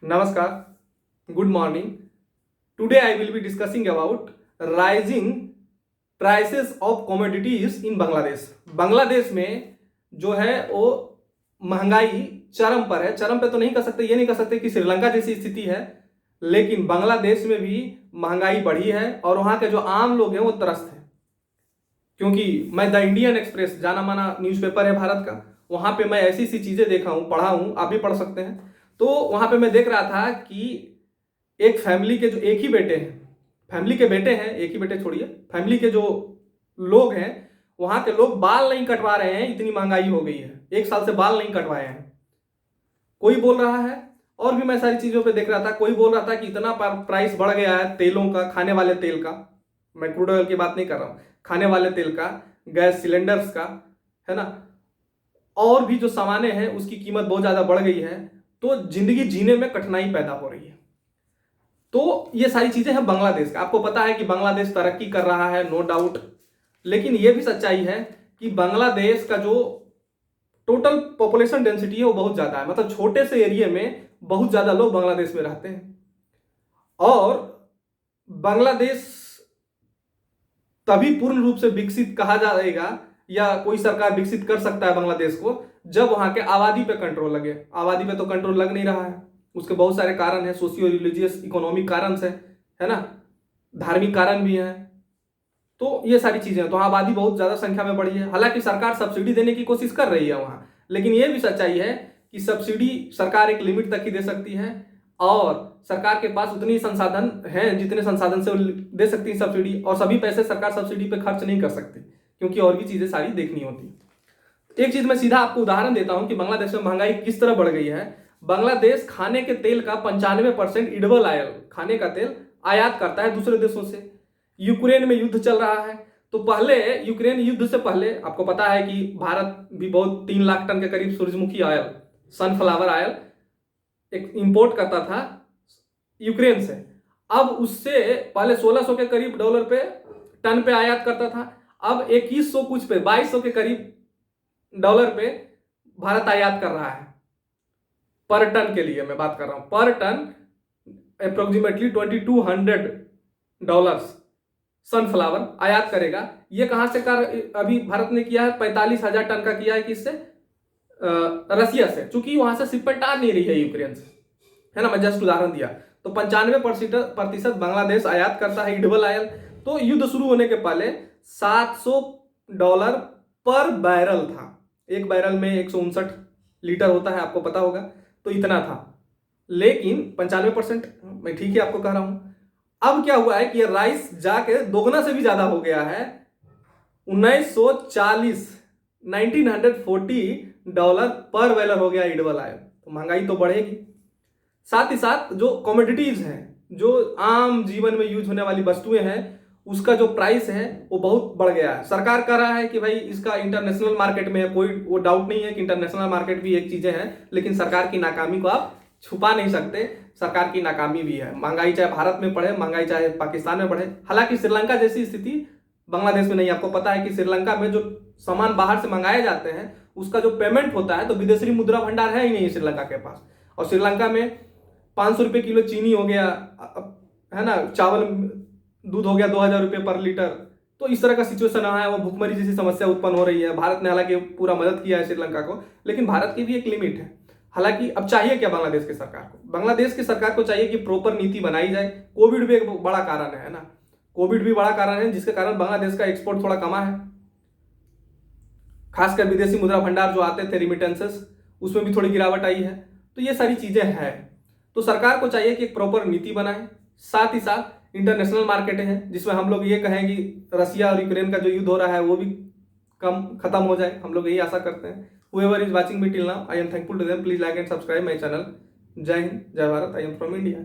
Namaskar. Good morning. Today I will be discussing about rising prices of commodities in Bangladesh. Bangladesh में जो है वो महंगाई चरम पर है. चरम पे तो नहीं कह सकते, ये नहीं कह सकते कि श्रीलंका जैसी स्थिति है, लेकिन बांग्लादेश में भी महंगाई बढ़ी है और वहाँ के जो आम लोग हैं वो त्रस्त हैं. क्योंकि मैं द इंडियन एक्सप्रेस जाना माना न्यूज़पेपर है भारत का, वहाँ पे मैं ऐसी सी चीज़ें देखा हूँ, पढ़ा हूँ, आप भी पढ़ सकते हैं. तो वहाँ पे मैं देख रहा था कि एक फैमिली के जो एक ही बेटे हैं, फैमिली के बेटे हैं, एक ही बेटे छोड़िए, फैमिली के जो लोग हैं वहाँ के लोग बाल नहीं कटवा रहे हैं, इतनी महंगाई हो गई है. 1 साल से बाल नहीं कटवाए हैं. कोई बोल रहा है, और भी मैं सारी चीज़ों पे देख रहा था, कोई बोल रहा था कि इतना प्राइस बढ़ गया है तेलों का, खाने वाले तेल का, मैं क्रूड ऑयल की बात नहीं कर रहा हूँ, खाने वाले तेल का, गैस सिलेंडर्स का, है ना, और भी जो सामानें हैं उसकी कीमत बहुत ज़्यादा बढ़ गई है. तो जिंदगी जीने में कठिनाई पैदा हो रही है. तो ये सारी चीजें हैं बांग्लादेश का. आपको पता है कि बांग्लादेश तरक्की कर रहा है, नो डाउट, लेकिन ये भी सच्चाई है कि बांग्लादेश का जो टोटल पॉपुलेशन डेंसिटी है वो बहुत ज्यादा है. मतलब छोटे से एरिया में बहुत ज्यादा लोग बांग्लादेश में रहते हैं. और बांग्लादेश तभी पूर्ण रूप से विकसित कहा जाएगा या कोई सरकार विकसित कर सकता है बांग्लादेश को जब वहां के आबादी पे कंट्रोल लगे. आबादी पे तो कंट्रोल लग नहीं रहा है. उसके बहुत सारे कारण हैं, सोशियो रिलीजियस इकोनॉमिक कारण है ना, धार्मिक कारण भी हैं. तो ये सारी चीजें हैं. तो आबादी बहुत ज्यादा संख्या में बढ़ी है. हालांकि सरकार सब्सिडी देने की कोशिश कर रही है वहां, लेकिन ये भी सच्चाई है कि सब्सिडी सरकार एक लिमिट तक ही दे सकती है और सरकार के पास उतनी संसाधन हैं जितने संसाधन से वो दे सकती है सब्सिडी, और सभी पैसे सरकार सब्सिडी पे खर्च नहीं कर सकती क्योंकि और भी चीजें सारी देखनी होती. एक चीज मैं सीधा आपको उदाहरण देता हूं कि बांग्लादेश में महंगाई किस तरह बढ़ गई है. बांग्लादेश खाने के तेल का 95% एडिबल ऑयल, खाने का तेल आयात करता है दूसरे देशों से. यूक्रेन में युद्ध चल रहा है, तो पहले यूक्रेन युद्ध से पहले आपको पता है कि भारत भी बहुत 3 लाख टन के करीब सूरजमुखी ऑयल, सनफ्लावर ऑयल एक इंपोर्ट करता था यूक्रेन से. अब उससे पहले 1600 के करीब डॉलर पे टन पे आयात करता था. अब 2100 कुछ पे, 2200 के करीब डॉलर पे भारत आयात कर रहा है. पर टन के लिए मैं बात कर रहा हूं, पर टन अप्रोक्सीमेटली $2200 सनफ्लावर आयात करेगा. ये कहां से कर अभी भारत ने किया है, 45,000 टन का किया है. किससे? रसिया से, चूंकि वहां से शिपमेंट आ नहीं रही है यूक्रेन से, है ना. मैं जस्ट उदाहरण दिया. तो 95% बांग्लादेश आयात करता है एडिबल ऑयल. तो युद्ध शुरू होने के पहले $700 पर बैरल था. एक बैरल में 159 लीटर होता है, आपको पता होगा, तो इतना था. लेकिन 95%, मैं ठीक है आपको कह रहा हूं. अब क्या हुआ है कि ये राइस जाके दोगुना से भी ज्यादा हो गया है. 1940 पर बैरल हो गया एडिबल ऑयल. तो महंगाई तो बढ़ेगी. साथ ही साथ जो कमोडिटीज हैं, जो आम जीवन में यूज होने वाली वस्तुएं हैं, उसका जो प्राइस है वो बहुत बढ़ गया है. सरकार कह रहा है कि भाई इसका इंटरनेशनल मार्केट में है, कोई वो डाउट नहीं है कि इंटरनेशनल मार्केट भी एक चीजें हैं, लेकिन सरकार की नाकामी को आप छुपा नहीं सकते. सरकार की नाकामी भी है. महंगाई चाहे भारत में बढ़े, महंगाई चाहे पाकिस्तान में बढ़े. हालांकि श्रीलंका जैसी स्थिति बांग्लादेश में नहीं. आपको पता है कि श्रीलंका में जो सामान बाहर से मंगाए जाते हैं उसका जो पेमेंट होता है, तो विदेशी मुद्रा भंडार है ही नहीं श्रीलंका के पास. और श्रीलंका में 500 रुपये किलो चीनी हो गया, है ना, चावल दूध हो गया 2000 रुपये पर लीटर. तो इस तरह का सिचुएशन रहा है. वो भुखमरी जैसी समस्या उत्पन्न हो रही है. भारत ने हालांकि पूरा मदद किया है श्रीलंका को, लेकिन भारत की भी एक लिमिट है. हालांकि अब चाहिए क्या बांग्लादेश की सरकार को? बांग्लादेश की सरकार को चाहिए कि प्रॉपर नीति बनाई जाए. कोविड भी एक बड़ा कारण है ना, कोविड भी बड़ा कारण है जिसके कारण बांग्लादेश का एक्सपोर्ट थोड़ा कमा है. खासकर विदेशी मुद्रा भंडार जो आते थे, रिमिटेंसेस, उसमें भी थोड़ी गिरावट आई है. तो ये सारी चीजें हैं. तो सरकार को चाहिए कि एक प्रॉपर नीति बनाए. साथ ही साथ इंटरनेशनल मार्केट है जिसमें हम लोग ये कहें कि रसिया और यूक्रेन का जो युद्ध हो रहा है वो भी खत्म हो जाए. हम लोग यही आशा करते हैं. Whoever is watching me till now, I am thankful to them. Please like and subscribe my channel. जय हिंद, जय Bharat. I am from India.